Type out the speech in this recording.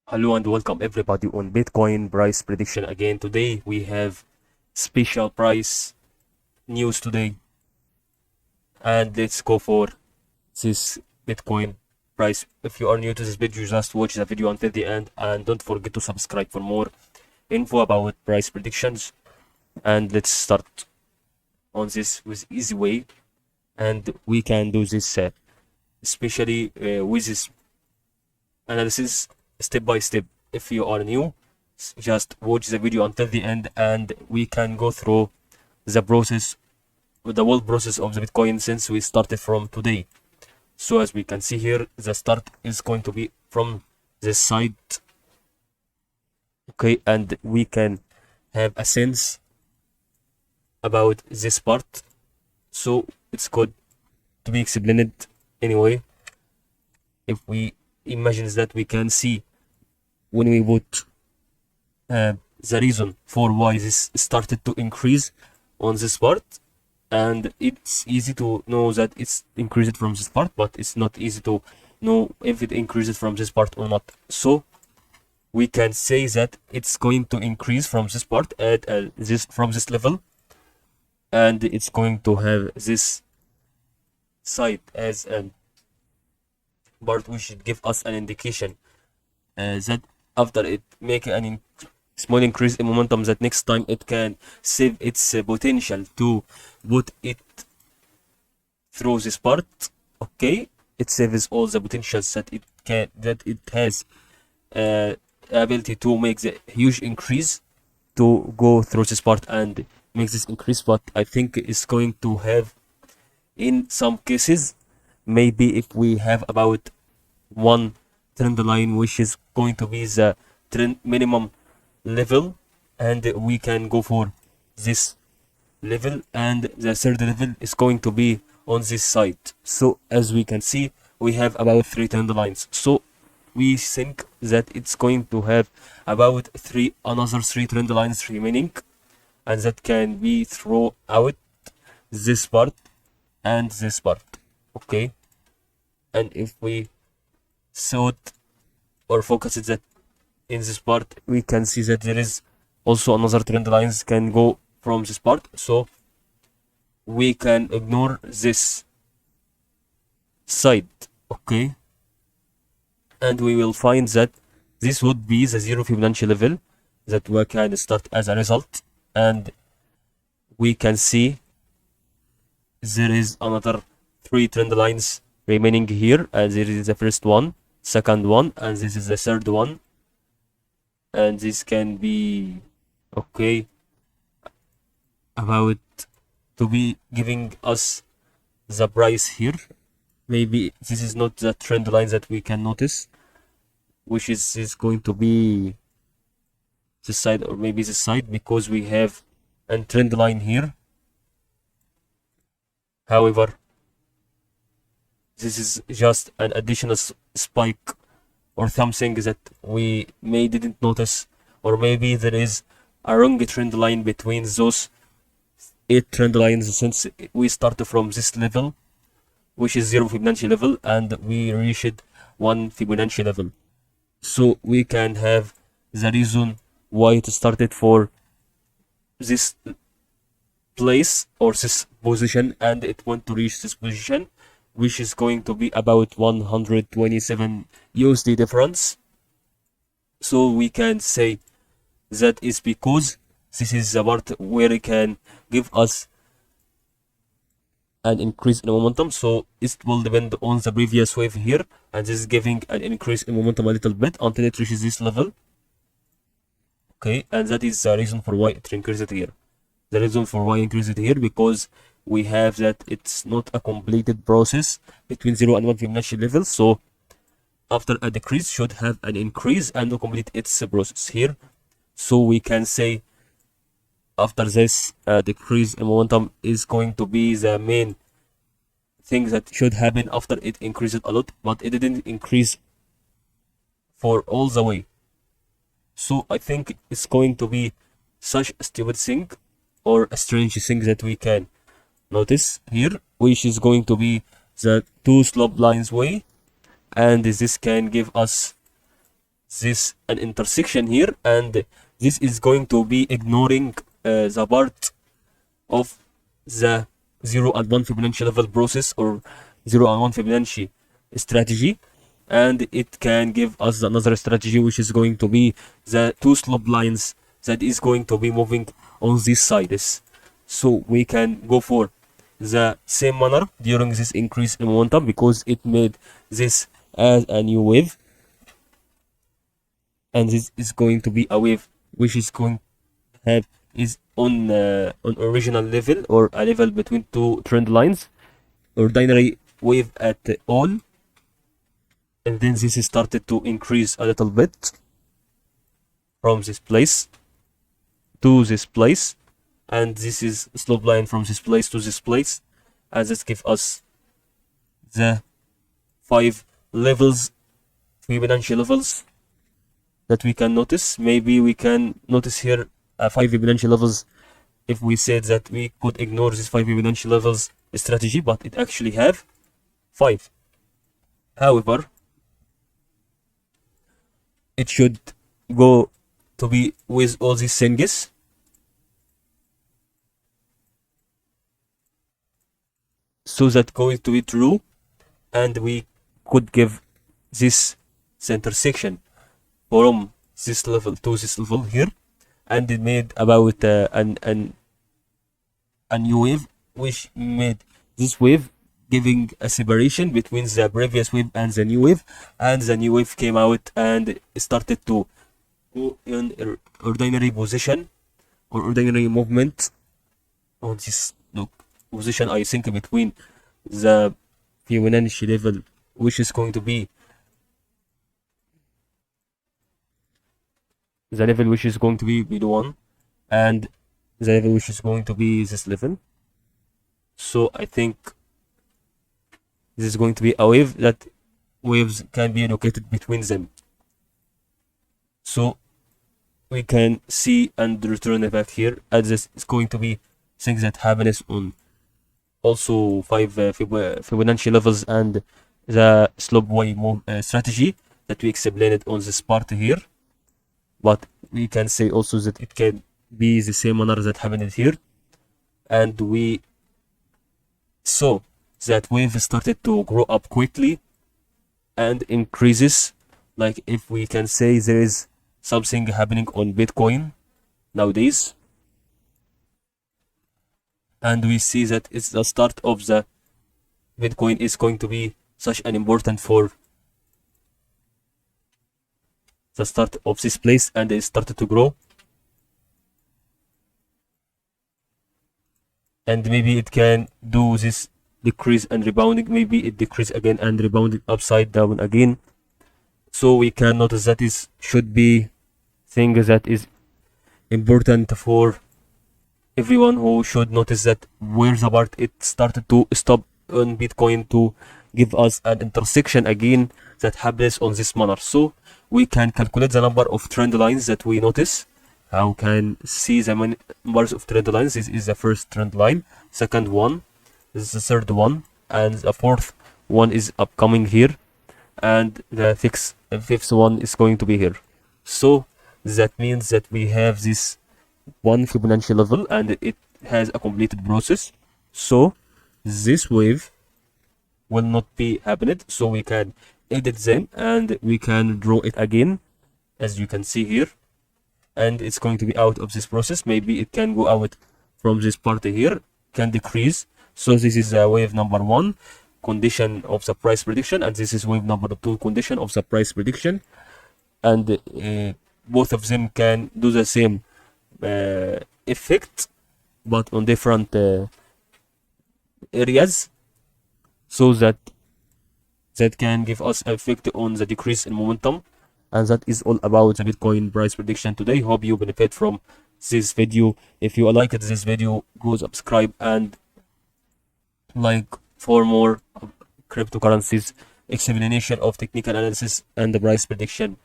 Hello and welcome everybody on Bitcoin price prediction again. Today we have special price news today, and let's go for this Bitcoin price. If you are new to this video, just watch the video until the end and don't forget to subscribe for more info about price predictions. And let's start on this with easy way, and we can do this especially with this analysis step by step. If you are new, just watch the video until the end and we can go through the process, the whole process of the Bitcoin since we started from today. So as we can see here, the start is going to be from this side, okay, and we can have a sense about this part, so it's good to be explained anyway. If we imagine that we can see when we put the reason for why this started to increase on this part, and it's easy to know that it's increased from this part, but it's not easy to know if it increases from this part or not. So we can say that it's going to increase from this part at from this level, and it's going to have this side as an part which should give us an indication that after it make an small increase in momentum, that next time it can save its potential to put it through this part. Okay, it saves all the potentials that it has ability to make the huge increase to go through this part and make this increase. But I think it's going to have, in some cases, maybe if we have about one trend line which is going to be the trend minimum level, and we can go for this level, and the third level is going to be on this side. So as we can see, we have about 3 trend lines, so we think that it's going to have about another 3 trend lines remaining, and that can be throughout this part and this part. Okay, and if we thought or focus it that in this part, we can see that there is also another trend lines can go from this part, so we can ignore this side. Okay, and we will find that this would be the 0 Fibonacci level that we can start as a result, and we can see there is another 3 trend lines remaining here, and there is the first one, second one, and this is the third one, and this can be okay about to be giving us the price here. Maybe this is not the trend line that we can notice, which is going to be this side or maybe this side, because we have a trend line here. However, this is just an additional spike or something that we didn't notice, or maybe there is a wrong trend line between those 8 trend lines, since we started from this level, which is 0 Fibonacci level, and we reached 1 Fibonacci level. So we can have the reason why it started for this place or this position, and it went to reach this position, which is going to be about 127 USD difference. So we can say that is because this is the part where it can give us an increase in momentum, so it will depend on the previous wave here, and this is giving an increase in momentum a little bit until it reaches this level. Okay, and that is the reason for why it increased here. The reason for why it increased here, because we have that it's not a completed process between 0 and 1 Fibonacci level, so after a decrease should have an increase and to complete its process here. So we can say after this decrease in momentum is going to be the main thing that should happen after it increased a lot, but it didn't increase for all the way. So I think it's going to be such a stupid thing or a strange thing that we can notice here, which is going to be the 2 slope lines way, and this can give us this an intersection here, and this is going to be ignoring the part of the 0 and 1 Fibonacci level process, or 0 and 1 Fibonacci strategy, and it can give us another strategy, which is going to be the two slope lines that is going to be moving on these sides. So we can go for the same manner during this increase in momentum, because it made this as a new wave, and this is going to be a wave which is going to have is on original level, or a level between two trend lines, ordinary wave at all, and then this started to increase a little bit from this place to this place, and this is slope line from this place to this place, and this gives us the 5 levels, Fibonacci levels that we can notice. Maybe we can notice here 5 Fibonacci levels if we said that we could ignore this 5 Fibonacci levels strategy, but it actually have 5. However, it should go to be with all these things, so that going to be true, and we could give this intersection from this level to this level here, and it made about a new wave, which made this wave giving a separation between the previous wave and the new wave, and the new wave came out and started to go in ordinary position, or ordinary movement on this position, I think, between the Fibonacci level, which is going to be the level which is going to be below 1, and the level which is going to be this level. So I think this is going to be a wave that waves can be located between them. So we can see and return it back here, as this is going to be things that happens on also 5 Fibonacci levels, and the slope wave strategy that we explained on this part here. But we can say also that it can be the same manner that happened here, and we saw that wave started to grow up quickly and increases. Like, if we can say there is something happening on Bitcoin nowadays, and we see that it's the start of the Bitcoin is going to be such an important for the start of this place, and it started to grow, and maybe it can do this decrease and rebounding, maybe it decrease again and rebounding upside down again. So we can notice that is should be thing that is important for everyone, who should notice that where the part it started to stop on Bitcoin to give us an intersection again that happens on this manner. So we can calculate the number of trend lines that we notice. How can see the numbers of trend lines? This is the first trend line, second one, this is the third one, and the fourth one is upcoming here, and the fifth one is going to be here. So that means that we have this one Fibonacci level, and it has a completed process. So this wave will not be happening, so we can edit them and we can draw it again, as you can see here, and it's going to be out of this process. Maybe it can go out from this part here, can decrease. So this is wave number 1, condition of the price prediction, and this is wave number 2, condition of the price prediction, and both of them can do the same effect, but on different areas, so that can give us effect on the decrease in momentum. And that is all about the Bitcoin price prediction today. Hope you benefit from this video. If you liked this video, go subscribe and like for more cryptocurrencies explanation of technical analysis and the price prediction.